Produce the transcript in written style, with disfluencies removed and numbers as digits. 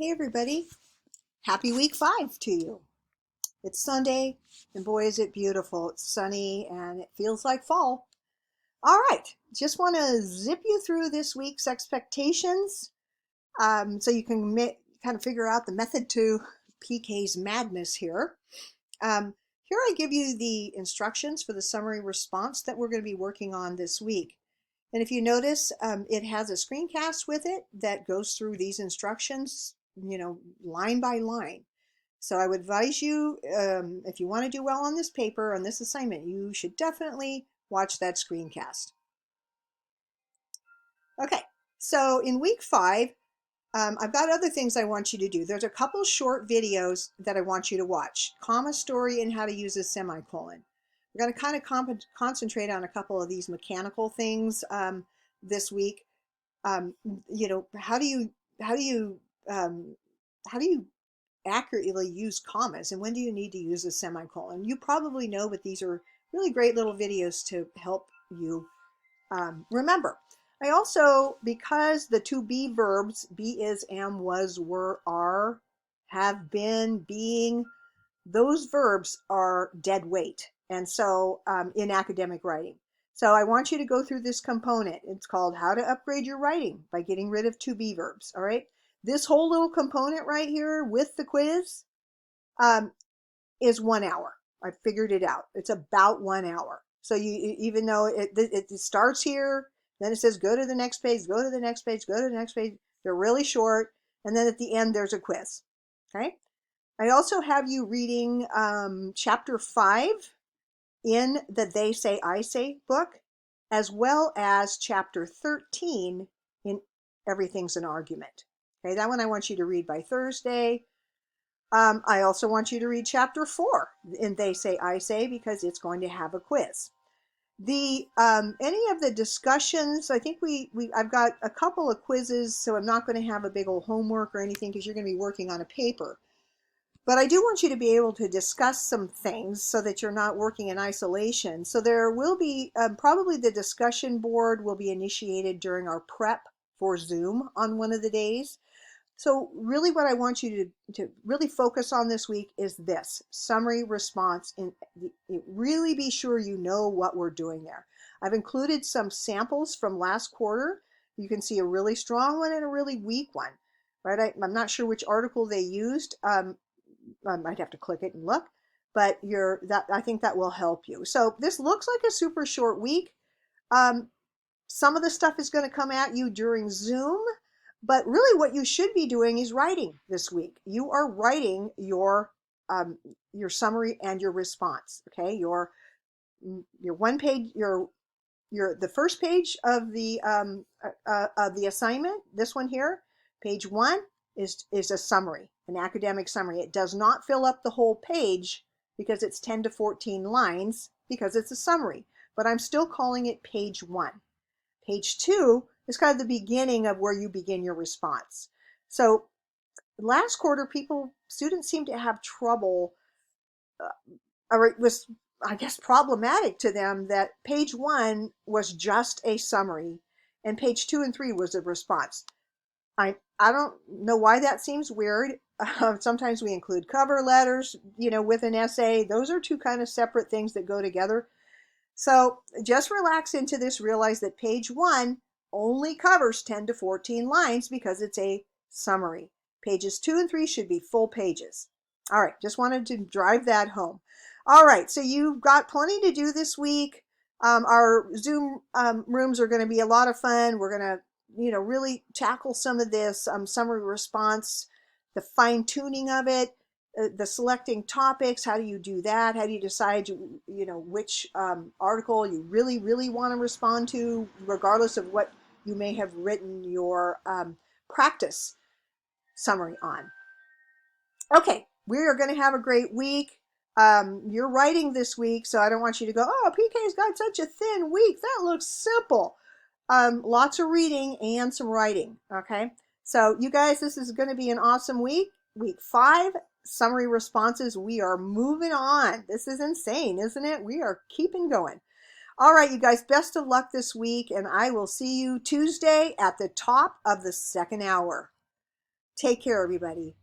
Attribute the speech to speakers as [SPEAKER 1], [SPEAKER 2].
[SPEAKER 1] Hey everybody, happy week 5 to you. It's Sunday and boy is it beautiful. It's sunny and it feels like fall. All right, just want to zip you through this week's expectations so you can kind of figure out the method to PK's madness here. Here I give you the instructions for the summary response that we're going to be working on this week. And if you notice, it has a screencast with it that goes through these instructions, line by line. So I would advise you, if you want to do well on this paper, on this assignment, you should definitely watch that screencast. Okay, so in week 5, I've got other things I want you to do. There's a couple short videos that I want you to watch. Comma story and how to use a semicolon. We're going to kind of concentrate on a couple of these mechanical things this week. How do you accurately use commas, and when do you need to use a semicolon? You probably know, but these are really great little videos to help you remember. I also, because the to be verbs, be, is, am, was, were, are, have been, being, those verbs are dead weight. And so in academic writing. So I want you to go through this component. It's called How to Upgrade Your Writing by Getting Rid of To Be Verbs. All right. This whole little component right here with the quiz is 1 hour. I figured it out. It's about 1 hour. So even though it starts here, then it says go to the next page, go to the next page, go to the next page. They're really short. And then at the end, there's a quiz. Okay. I also have you reading chapter 5 in the They Say, I Say book, as well as chapter 13 in Everything's an Argument. Okay, that one I want you to read by Thursday. I also want you to read chapter 4 in They Say, I Say, because it's going to have a quiz. The any of the discussions, I think I've got a couple of quizzes, so I'm not going to have a big old homework or anything because you're going to be working on a paper. But I do want you to be able to discuss some things so that you're not working in isolation. So there will be probably the discussion board will be initiated during our prep for Zoom on one of the days. So really what I want you to really focus on this week is this summary response, and really be sure you know what we're doing there. I've included some samples from last quarter. You can see a really strong one and a really weak one, right? I'm not sure which article they used. I might have to click it and look, but I think that will help you. So this looks like a super short week. Some of the stuff is going to come at you during Zoom, but really what you should be doing is writing this week. You are writing your summary and your response. Okay, your one page, the first page of the assignment. This one here, page 1 is a summary, an academic summary. It does not fill up the whole page because it's 10 to 14 lines because it's a summary, but I'm still calling it page 1. Page 2 is kind of the beginning of where you begin your response. So last quarter, students seem to have trouble, or it was, I guess, problematic to them that page 1 was just a summary and page 2 and 3 was a response. I don't know why that seems weird. Sometimes we include cover letters, with an essay. Those are two kind of separate things that go together. So just relax into this. Realize that page 1 only covers 10 to 14 lines because it's a summary. Pages 2 and 3 should be full pages. All right, just wanted to drive that home. All right, so you've got plenty to do this week. Our Zoom rooms are going to be a lot of fun. We're going to really tackle some of this summary response, the fine tuning of it, the selecting topics. How do you do that? How do you decide, which article you really, really want to respond to, regardless of what you may have written your practice summary on. Okay, we are going to have a great week. You're writing this week, so I don't want you to go, oh, PK's got such a thin week. That looks simple. Lots of reading and some writing, okay? So you guys, this is going to be an awesome week. Week 5, summary responses. We are moving on. This is insane, isn't it? We are keeping going. All right, you guys, best of luck this week, and I will see you Tuesday at the top of the second hour. Take care, everybody.